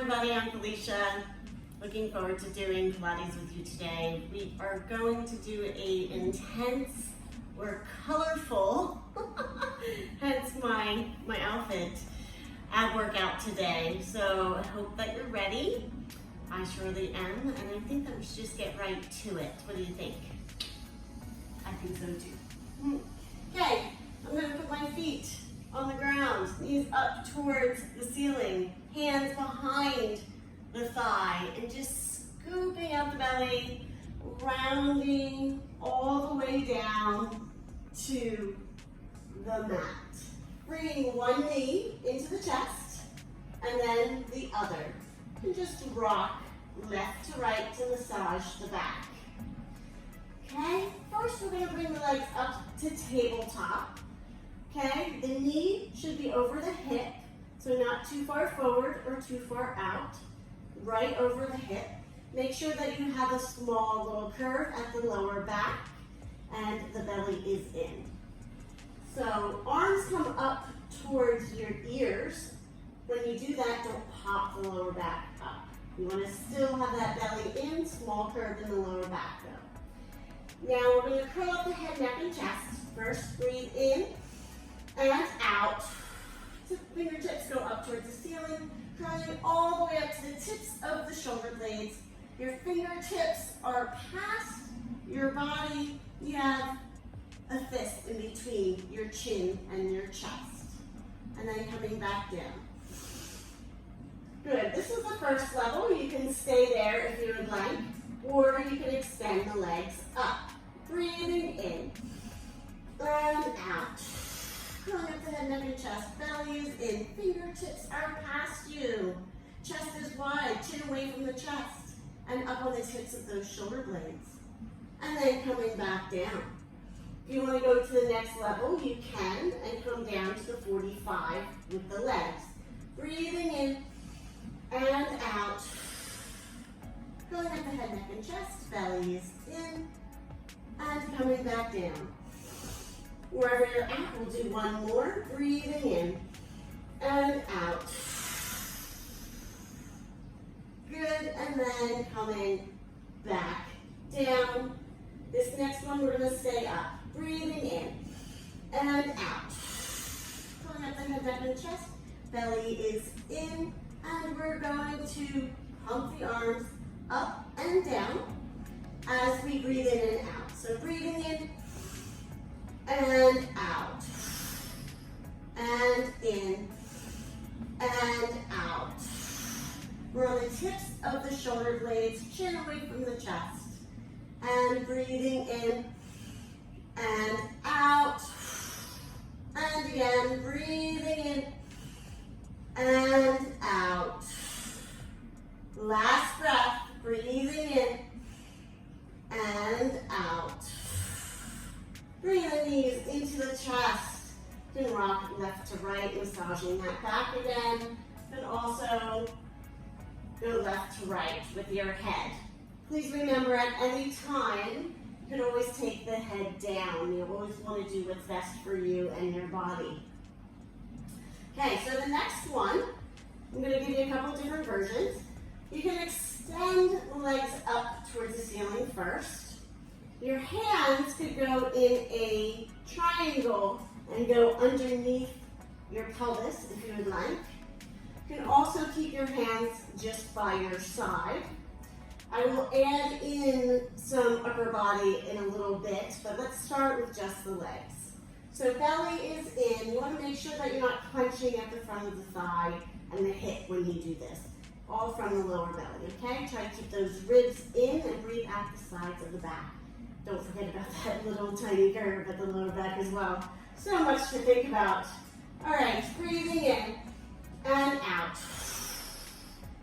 everybody, I'm Felicia. Looking forward to doing Pilates with you today. We are going to do a intense or colorful, hence my outfit, ab workout today. So I hope that you're ready. I surely am, and I think that we should just get right to it. What do you think? I think so too. Okay, I'm gonna put my feet on the ground, knees up towards the ceiling, hands behind the thigh, and just scooping out the belly, rounding all the way down to the mat. Bringing one knee into the chest, and then the other. And just rock left to right to massage the back. Okay, first we're gonna bring the legs up to tabletop. Okay, the knee should be over the hip, so not too far forward or too far out, right over the hip. Make sure that you have a small little curve at the lower back and the belly is in. So arms come up towards your ears. When you do that, don't pop the lower back up. You want to still have that belly in, small curve in the lower back though. Now we're going to curl up the head, neck, and chest. First, breathe in and out. So fingertips go up towards the ceiling, curling all the way up to the tips of the shoulder blades. Your fingertips are past your body. You have a fist in between your chin and your chest. And then coming back down. Good. This is the first level. You can stay there if you would like, or you can extend the legs up. Breathing in and out. Curling up the head, neck, and chest. Belly is in. Fingertips are past you. Chest is wide. Chin away from the chest. And up on the tips of those shoulder blades. And then coming back down. If you want to go to the next level, you can, and come down to the 45 with the legs. Breathing in and out. Curling up the head, neck, and chest. Belly is in. And coming back down. Wherever you're at, we'll do one more. Breathing in and out. Good, and then coming back down. This next one, we're gonna stay up. Breathing in and out. Pulling up the head, neck, and chest. Belly is in, and we're going to pump the arms up and down as we breathe in and out. So breathing in and out, and in and out. We're on the tips of the shoulder blades, chin away from the chest, and breathing in and out, and again, breathing in and out. Last breath, breathing in and out. Bring the knees into the chest. You can rock left to right, massaging that back again. You can also go left to right with your head. Please remember at any time, you can always take the head down. You always want to do what's best for you and your body. Okay, so the next one, I'm going to give you a couple different versions. You can extend the legs up towards the ceiling first. Your hands could go in a triangle and go underneath your pelvis if you would like. You can also keep your hands just by your side. I will add in some upper body in a little bit, but let's start with just the legs. So belly is in. You want to make sure that you're not clenching at the front of the thigh and the hip when you do this. All from the lower belly, okay? Try to keep those ribs in and breathe out the sides of the back. Don't forget about that little tiny curve at the lower back as well. So much to think about. All right, breathing in and out.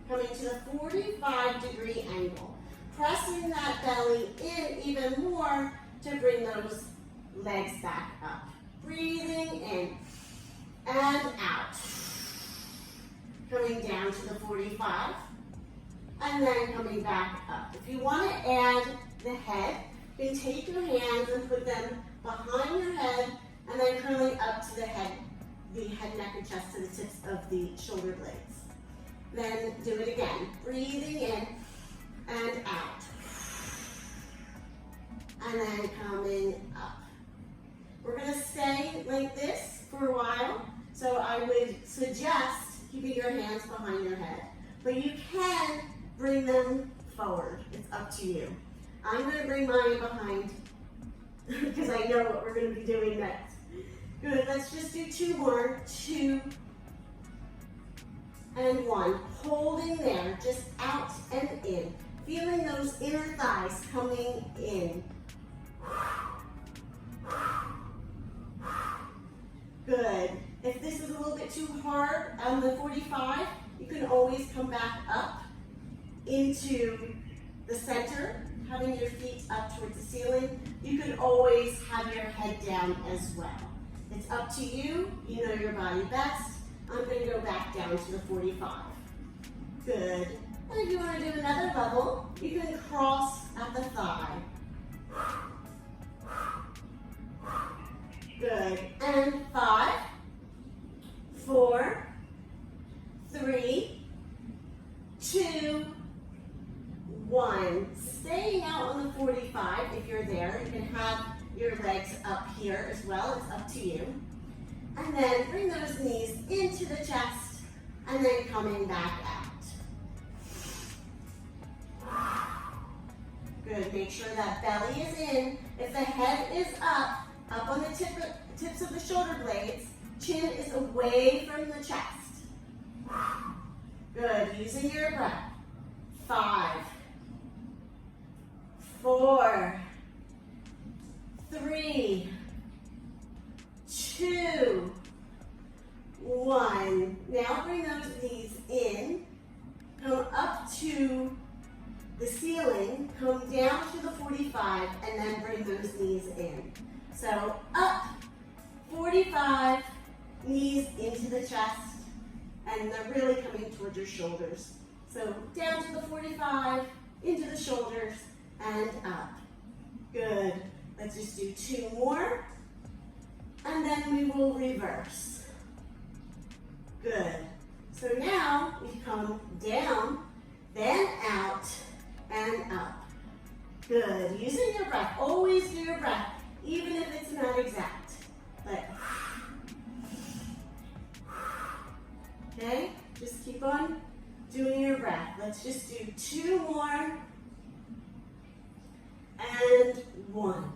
Coming to the 45-degree angle. Pressing that belly in even more to bring those legs back up. Breathing in and out. Coming down to the 45. And then coming back up. If you want to add the head, you can take your hands and put them behind your head and then curling up to the head, neck, and chest to the tips of the shoulder blades. Then do it again. Breathing in and out. And then coming up. We're going to stay like this for a while. So I would suggest keeping your hands behind your head. But you can bring them forward. It's up to you. I'm going to bring mine behind because I know what we're going to be doing next. Good. Let's just do 2 more. 2 and 1. Holding there, just out and in. Feeling those inner thighs coming in. Good. If this is a little bit too hard on the 45, you can always come back up into the center, having your feet up towards the ceiling. You can always have your head down as well. It's up to you. You know your body best. I'm going to go back down to the 45. Good. And if you want to do another level, you can cross at the thigh. Good. And 5, 4, 3, 2, 1. Staying out on the 45 if you're there. You can have your legs up here as well. It's up to you. And then bring those knees into the chest and then coming back out. Good. Make sure that belly is in. If the head is up on the tips of the shoulder blades, chin is away from the chest. Good. Using your breath. 5, 4, 3, 2, 1. Now bring those knees in. Come up to the ceiling. Come down to the 45 and then bring those knees in. So up, 45, knees into the chest, and they're really coming towards your shoulders. So down to the 45, into the shoulders, and up. Good. Let's just do 2 more, and then we will reverse. Good. So now we come down, then out, and up. Good. Using your breath. Always do your breath, even if it's not exact. But okay, just keep on doing your breath. Let's just do 2 more and 1.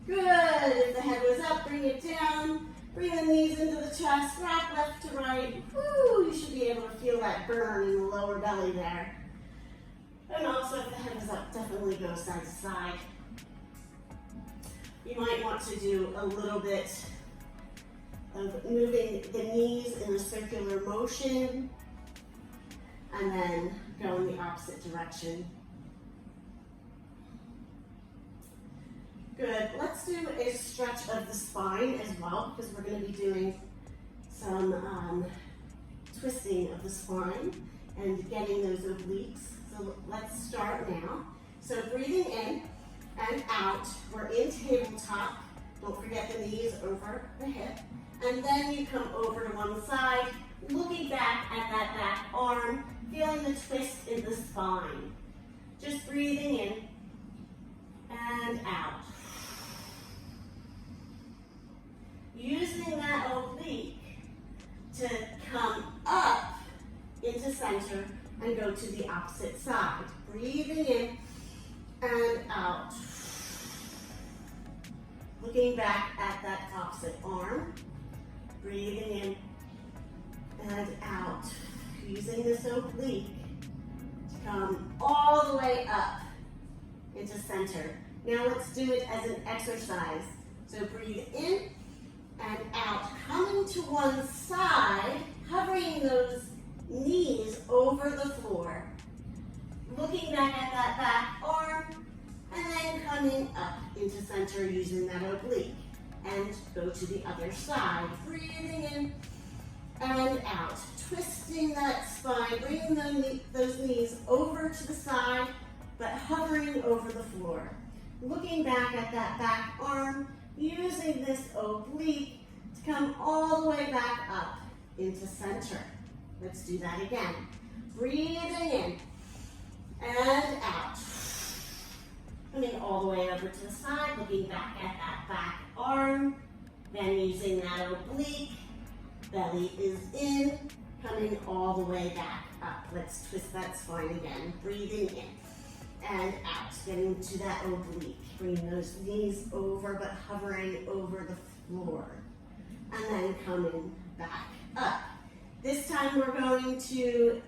Good. If the head was up, bring it down. Bring the knees into the chest. Rock left to right. Woo! You should be able to feel that burn in the lower belly there. And also, if the head is up, definitely go side to side. You might want to do a little bit of moving the knees in a circular motion and then go in the opposite direction. Good. Let's do a stretch of the spine as well, because we're going to be doing some twisting of the spine and getting those obliques. So let's start now. So breathing in and out. We're in tabletop. Don't forget the knees over the hip. And then you come over to one side, looking back at that back arm, feeling the twist in the spine. Just breathing in and out. Using that oblique to come up into center and go to the opposite side. Breathing in and out. Looking back at that opposite arm. Breathing in and out. Using this oblique to come all the way up into center. Now let's do it as an exercise. So breathe in and out. Coming to one side, hovering those knees over the floor. Looking back at that back arm, and then coming up into center using that oblique. And go to the other side. Breathing in and out. Twisting that spine, bringing those knees over to the side, but hovering over the floor. Looking back at that back arm, using this oblique to come all the way back up into center. Let's do that again. Breathing in and out. Coming all the way over to the side, looking back at that back arm. Then using that oblique. Belly is in, coming all the way back up. Let's twist that spine again. Breathing in and out. Getting to that oblique. Bringing those knees over, but hovering over the floor. And then coming back up. This time we're going to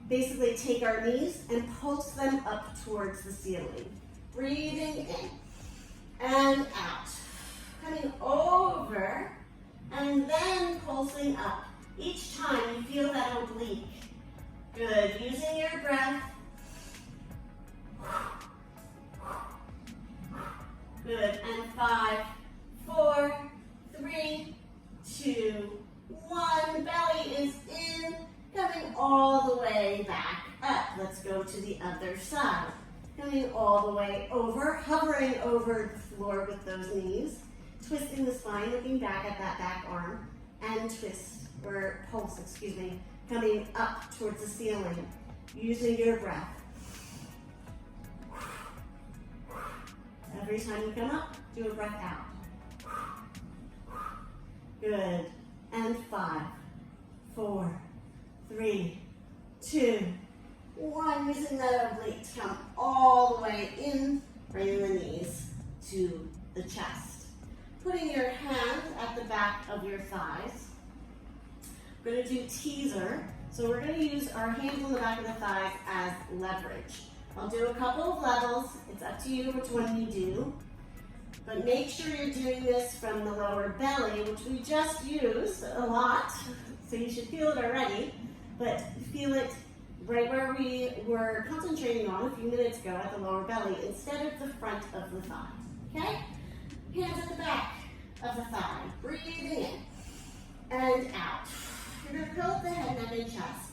basically take our knees and pulse them up towards the ceiling. Breathing in and out. Coming over and then pulsing up. Each time you feel that oblique. Good. Using your breath. Good. And 5, 4, 3, 2, 1. Belly is in. Coming all the way back up. Let's go to the other side. Coming all the way over, hovering over the floor with those knees. Twisting the spine, looking back at that back arm. And twist, or pulse, excuse me. Coming up towards the ceiling. Using your breath. Every time you come up, do a breath out. Good. And 5, 4, 3, 2, 1. Using that oblique to come all the way in, bringing the knees to the chest. Putting your hands at the back of your thighs. We're going to do teaser. So we're going to use our hands on the back of the thighs as leverage. I'll do a couple of levels. It's up to you which one you do. But make sure you're doing this from the lower belly, which we just used a lot. So you should feel it already. But feel it right where we were concentrating on a few minutes ago at the lower belly instead of the front of the thigh. Okay? Hands at the back of the thigh. Breathing in and out. You're going to curl up the head, neck, and chest.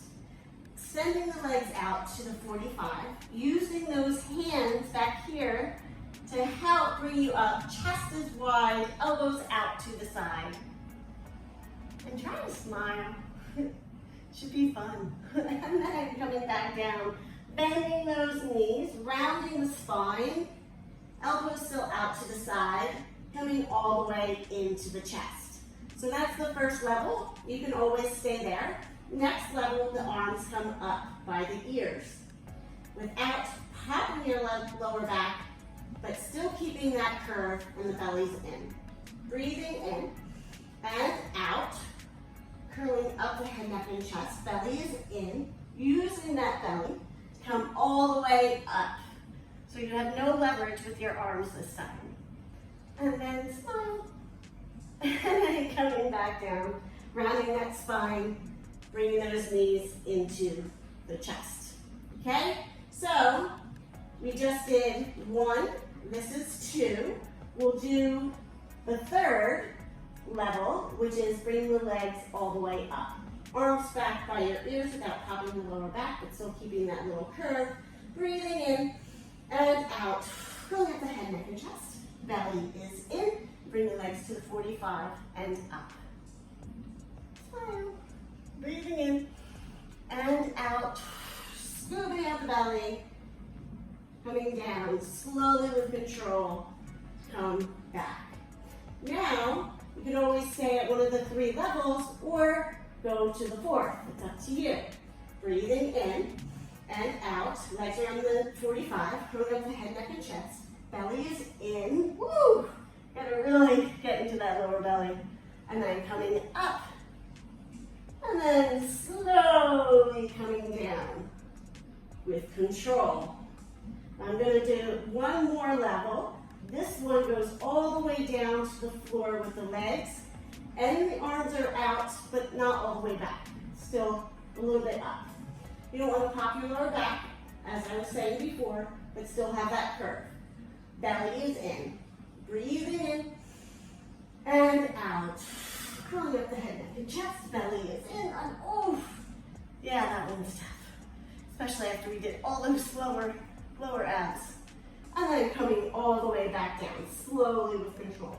Extending the legs out to the 45. Using those hands back here to help bring you up. Chest is wide, elbows out to the side. And try to smile. Should be fun. And then coming back down. Bending those knees, rounding the spine. Elbows still out to the side. Coming all the way into the chest. So that's the first level. You can always stay there. Next level, the arms come up by the ears. Without popping your lower back, but still keeping that curve and the belly's in. Breathing in and out. Curling up the head, neck, and chest. Belly is in. Using that belly to come all the way up. So you have no leverage with your arms this time. And then smile. And then coming back down, rounding that spine, bringing those knees into the chest. Okay? So, we just did 1. This is 2. We'll do the third level, which is bring the legs all the way up. Arms back by your ears without popping the lower back, but still keeping that little curve. Breathing in and out. Curling up the head, neck, and chest. Belly is in. Bring the legs to the 45 and up. Smile. Breathing in and out. Scooping out the belly. Coming down slowly with control. Come back. Now, you can always stay at one of the 3 levels or go to the 4th. It's up to you. Breathing in and out. Legs around the 45. Curling up the head, neck, and chest. Belly is in. Woo! Gotta really get into that lower belly. And then coming up. And then slowly coming down with control. I'm going to do 1 more level. This one goes all the way down to the floor with the legs. And the arms are out, but not all the way back. Still a little bit up. You don't want to pop your lower back, as I was saying before, but still have that curve. Belly is in. Breathing in and out. Curling up the head, neck, and chest. Belly is in and oof. Yeah, that one was tough. Especially after we did all those lower abs. And then coming all the way back down, slowly with control.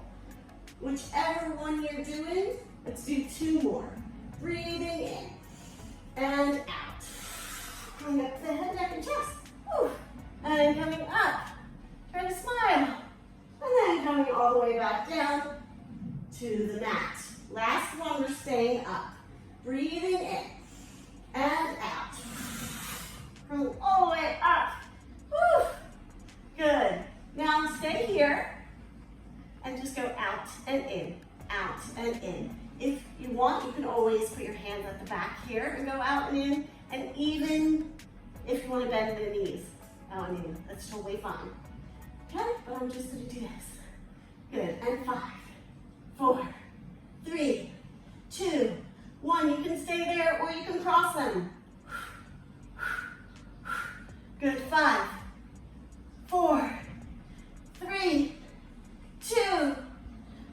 Whichever one you're doing, let's do 2 more. Breathing in and out. Coming up to the head, neck, and chest. Woo. And coming up. Try to smile. And then coming all the way back down to the mat. Last one, we're staying up. Breathing in and out. Coming all the way up. Woo. Good. Now stay here and just go out and in, out and in. If you want, you can always put your hands at the back here and go out and in. And even if you want to bend the knees out and in, that's totally fine. Okay, but I'm just going to do this. Good. And 5, 4, 3, 2, 1. You can stay there or you can cross them. Good. 5, 4, 3, 2,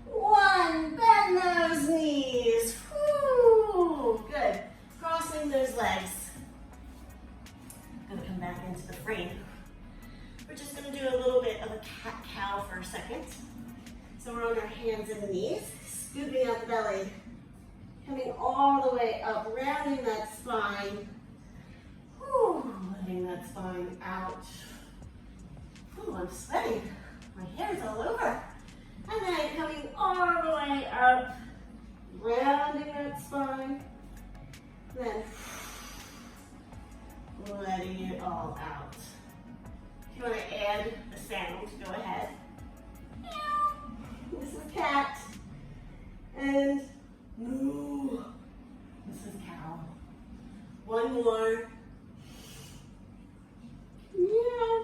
1. Bend those knees. Woo. Good. Crossing those legs. I'm going to come back into the frame. We're just going to do a little bit of a cat-cow for a second. So we're on our hands and knees, scooping out the belly, coming all the way up, rounding that spine. Whew, letting that spine out. Ooh, I'm sweating. My hair's all over. And then coming all the way up, rounding that spine. Then letting it all out. If you want to add a sound, go ahead. This is cat. And moo. This is cow. One more. Yeah.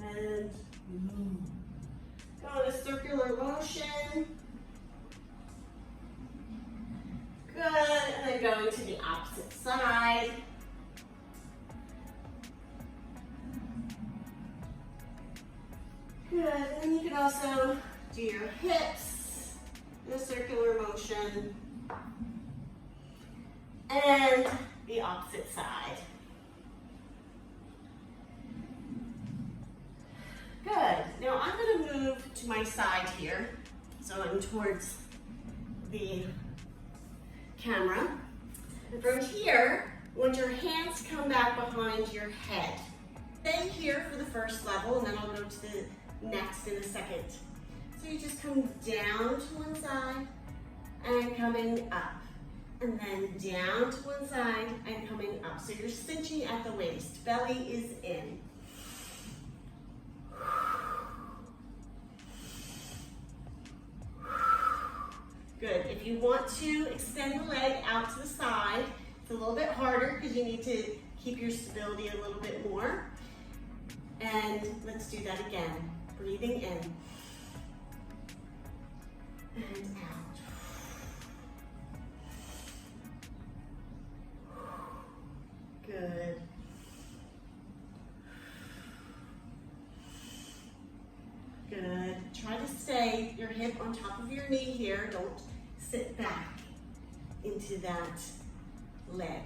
And moo. Go in a circular motion. Good. And then going to the opposite side. Good, and then you can also do your hips in a circular motion. And the opposite side. Good, now I'm gonna move to my side here. So I'm towards the camera. And from here, I want your hands to come back behind your head. Stay here for the first level, and then I'll go to the next in a second. So you just come down to one side and coming up. And then down to one side and coming up. So you're cinching at the waist. Belly is in. Good. If you want to extend the leg out to the side, it's a little bit harder because you need to keep your stability a little bit more. And let's do that again. Breathing in and out. Good. Good. Try to stay your hip on top of your knee here. Don't sit back into that leg.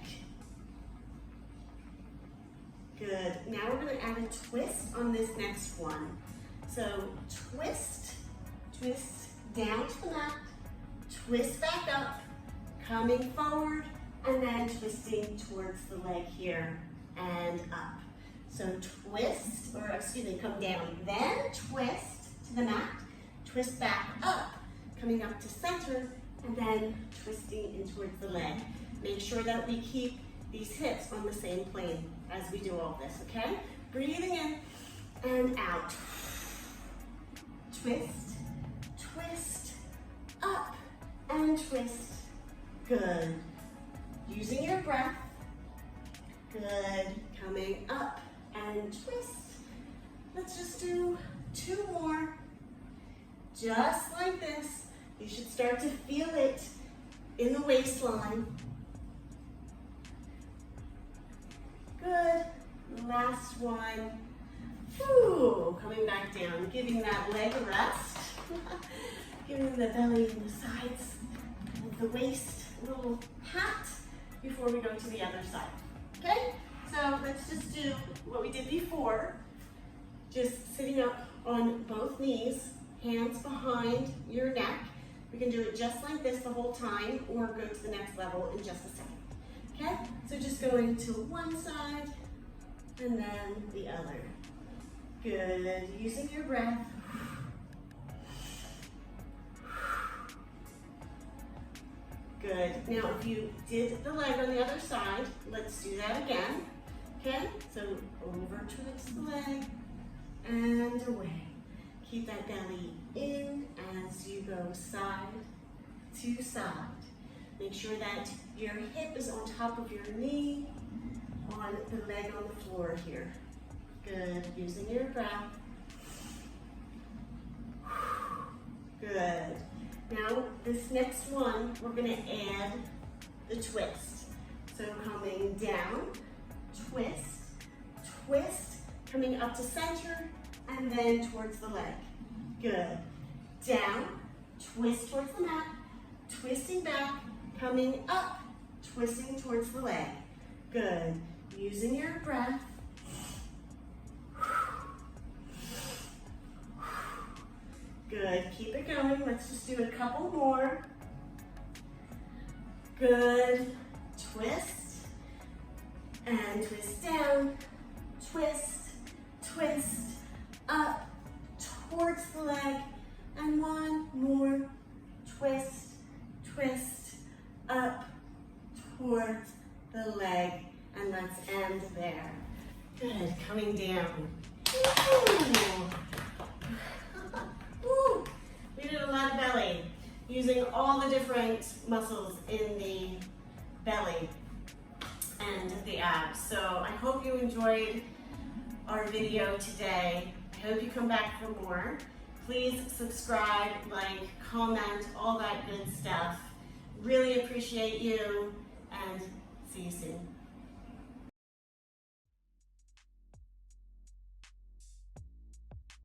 Good. Now we're going to add a twist on this next one. So twist, twist down to the mat, twist back up, coming forward, and then twisting towards the leg here and up. So twist, or excuse me, come down, then twist to the mat, twist back up, coming up to center, and then twisting in towards the leg. Make sure that we keep these hips on the same plane as we do all this, okay? Breathing in and out. Twist, twist, up, and twist. Good. Using your breath. Good. Coming up and twist. Let's just do 2 more. Just like this. You should start to feel it in the waistline. Good. Last one. Whew. Coming back down, giving that leg a rest. Giving the belly and the sides of the waist a little pat before we go to the other side. Okay? So let's just do what we did before. Just sitting up on both knees, hands behind your neck. We can do it just like this the whole time or go to the next level in just a second. Okay, so just going to one side and then the other. Good, using your breath. Good, now if you did the leg on the other side, let's do that again. Okay, so over towards the leg and away. Keep that belly in as you go side to side. Make sure that your hip is on top of your knee, on the leg on the floor here. Good, using your breath. Good. Now, this next one, we're gonna add the twist. So coming down, twist, twist, coming up to center, and then towards the leg. Good. Down, twist towards the mat, twisting back, coming up, twisting towards the leg. Good. Using your breath. Good. Keep it going. Let's just do a couple more. Good. Twist. And twist down. Twist. Twist. Up. Towards the leg. And one more. Twist. Twist. Up. Towards the leg. And let's end there. Good. Coming down. Ooh. Woo. We did a lot of belly, using all the different muscles in the belly and the abs. So I hope you enjoyed our video today. I hope you come back for more. Please subscribe, like, comment, all that good stuff. Really appreciate you, and see you soon.